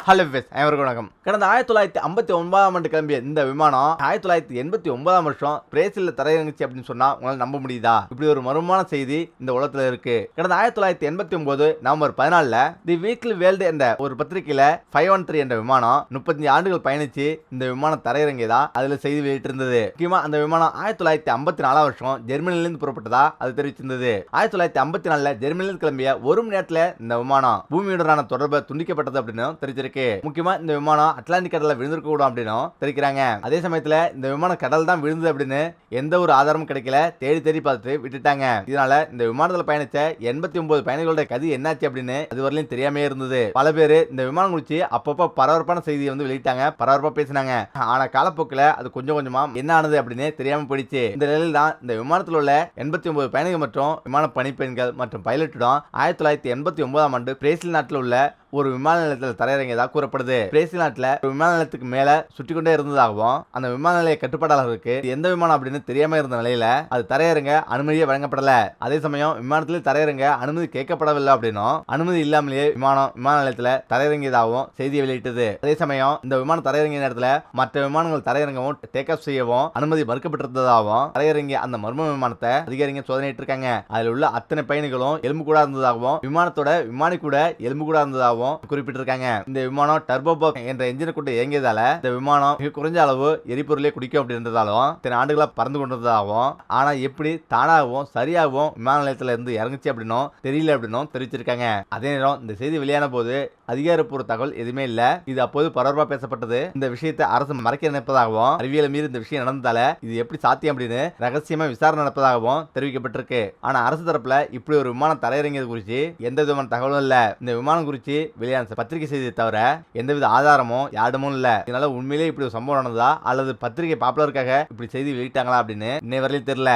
Hello விஸ் அனைவருக்கும் வணக்கம். கடந்த 1959ஆம் ஆண்டு கிளம்பிய இந்த விமானம் 1989ஆம் வருஷம் பிரேசில்ல தரையிறங்குச்சு அப்படின்னு சொன்னா உங்களால நம்ப முடியுதா? இப்படி ஒரு மர்மமான செய்தி இந்த உலகத்துல இருக்கு. கடந்த 1989 நவம்பர் 14 தி வீக்லி வேர்ல்டு என்ற ஒரு பத்திரிகையில 513 என்ற விமானம் 35 ஆண்டுகள் பயணிச்சு இந்த விமானம் தரையிறங்கியதா அதுல செய்தி வெளியிட்டிருந்தது. முக்கியமா அந்த விமானம் 1954ஆம் வருஷம் ஜெர்மனிலிருந்து புறப்பட்டதா அது தெரிவிச்சிருந்தது. 1954ல ஜெர்மனிலிருந்து கிளம்பிய ஒரு மணி நேரத்துல இந்த விமானம் பூமியுடனான தொடர்பு துண்டிக்கப்பட்டது அப்படின்னு தெரிவிச்சிருக்கு. முக்கியமா இந்த விமானம் அட்லாண்டிக் கடல்ல விழுந்திருக்க கூடும் அப்படின்னு தெரிவிக்கிறாங்க. அதே சமயத்துல இந்த விமானம் கடல் தான் விழுந்தது அப்படின்னு எந்த ஒரு ஆதாரமும் கிடைக்கல. தேடி தேடி பார்த்துட்டு விட்டுட்டாங்க. இதனால இந்த விமானத்துல பயணிச்ச 89 பயணிகளோட கதி என்னாச்சு அப்படின்னு அதுவரையிலும் தெரியாமே இருந்தது. பல பேர் இந்த விமானம் குறித்து அப்பப்போ பரபரப்பான செய்தியை வெளியிட்டாங்க, பரபரப்பா பேசினாங்க. ஆனா காலப்போக்கில் அது கொஞ்சம் கொஞ்சமா என்ன ஆனது அப்படின்னு தெரியாம போயிடுச்சு. இந்த நிலையில் தான் இந்த விமானத்தில் உள்ள 89 பயணிகள் மற்றும் விமான பணிப்பெண்கள் மற்றும் பைலட்டுடன் 1989ஆம் ஆண்டு பிரேசில் நாட்டில் உள்ள ஒரு விமான நிலையத்தில் தரையிறங்கியதாக கூறப்படுது. பிரேசில் நாட்டில் விமான நிலையத்துக்கு மேல சுற்றி கொண்டே இருந்ததாகவும் அந்த விமான நிலைய கட்டுப்பாட்டாளருக்கு எந்த விமானம் அப்படின்னு தெரியாம இருந்த நிலையில அது தரையிறங்க அனுமதியே வழங்கப்படல. அதே சமயம் விமானத்தில் தரையிறங்க அனுமதி கேட்கப்படவில்லை அப்படின்னும் அனுமதி இல்லாமலேயே விமான நிலையத்தில் தரையிறங்கியதாகவும் செய்தி வெளியிட்டது. அதே சமயம் இந்த விமானம் தரையிறங்கிய நேரத்தில் மற்ற விமானங்கள் தரையிறங்கவும் டேக் ஆஃப் செய்யவும் அனுமதி மறுக்கப்பட்டிருந்ததாகவும் தரையிறங்கிய அந்த மர்ம விமானத்தை அதிகாரிகள் சோதனையிட்டு இருக்காங்க. அதில் உள்ள அத்தனை பயணிகளும் எலும்பு கூட இருந்ததாகவும் விமானத்தோட விமானி கூட எலும்பு கூட இருந்ததாகவும் குறிப்பிட்டிருக்காங்க. இந்த விமானம் டர்போபாப் என்ற என்ஜினை கொண்டு இயங்கியதால இந்த விமானம் மிக குறைஞ்ச அளவு எரிபொருளே குடிக்கும் அப்படின்றதாலும் இத்தனை ஆண்டுகளா பறந்து கொண்டிருந்ததாகவும் ஆனா எப்படி தானாகவும் சரியாகவும் விமான நிலையத்துல இருந்து இறங்குச்சு அப்படின்னும் தெரியல அப்படின்னும் தெரிவிச்சிருக்காங்க. அதே நேரம் இந்த செய்தி வெளியான போது அதிகாரப்பூர்வ தகவல் எதுவுமே இல்ல. இது அப்போது பரபரப்பா பேசப்பட்டது. இந்த விஷயத்தை அரசு மறைக்க நினைப்பதாகவும் அறிவியலை மீறி இந்த விஷயம் நடந்ததால இது எப்படி சாத்தியம் அப்படின்னு ரகசியமா விசாரணை நடப்பதாகவும் தெரிவிக்கப்பட்டிருக்கு. ஆனா அரசு தரப்புல இப்படி ஒரு விமானம் தரையிறங்கியது குறித்து எந்த விதமான தகவலும் இல்ல. இந்த விமானம் குறித்து வெளியான பத்திரிகை செய்தியை தவிர எந்தவித ஆதாரமும் யாருமும் இல்ல. இதனால உண்மையிலேயே இப்படி ஒரு சம்பவம் நடந்ததா அல்லது பத்திரிகை பாப்புலருக்காக இப்படி செய்தி வெளியிட்டாங்களா அப்படின்னு இன்னை வரையிலும் தெரியல.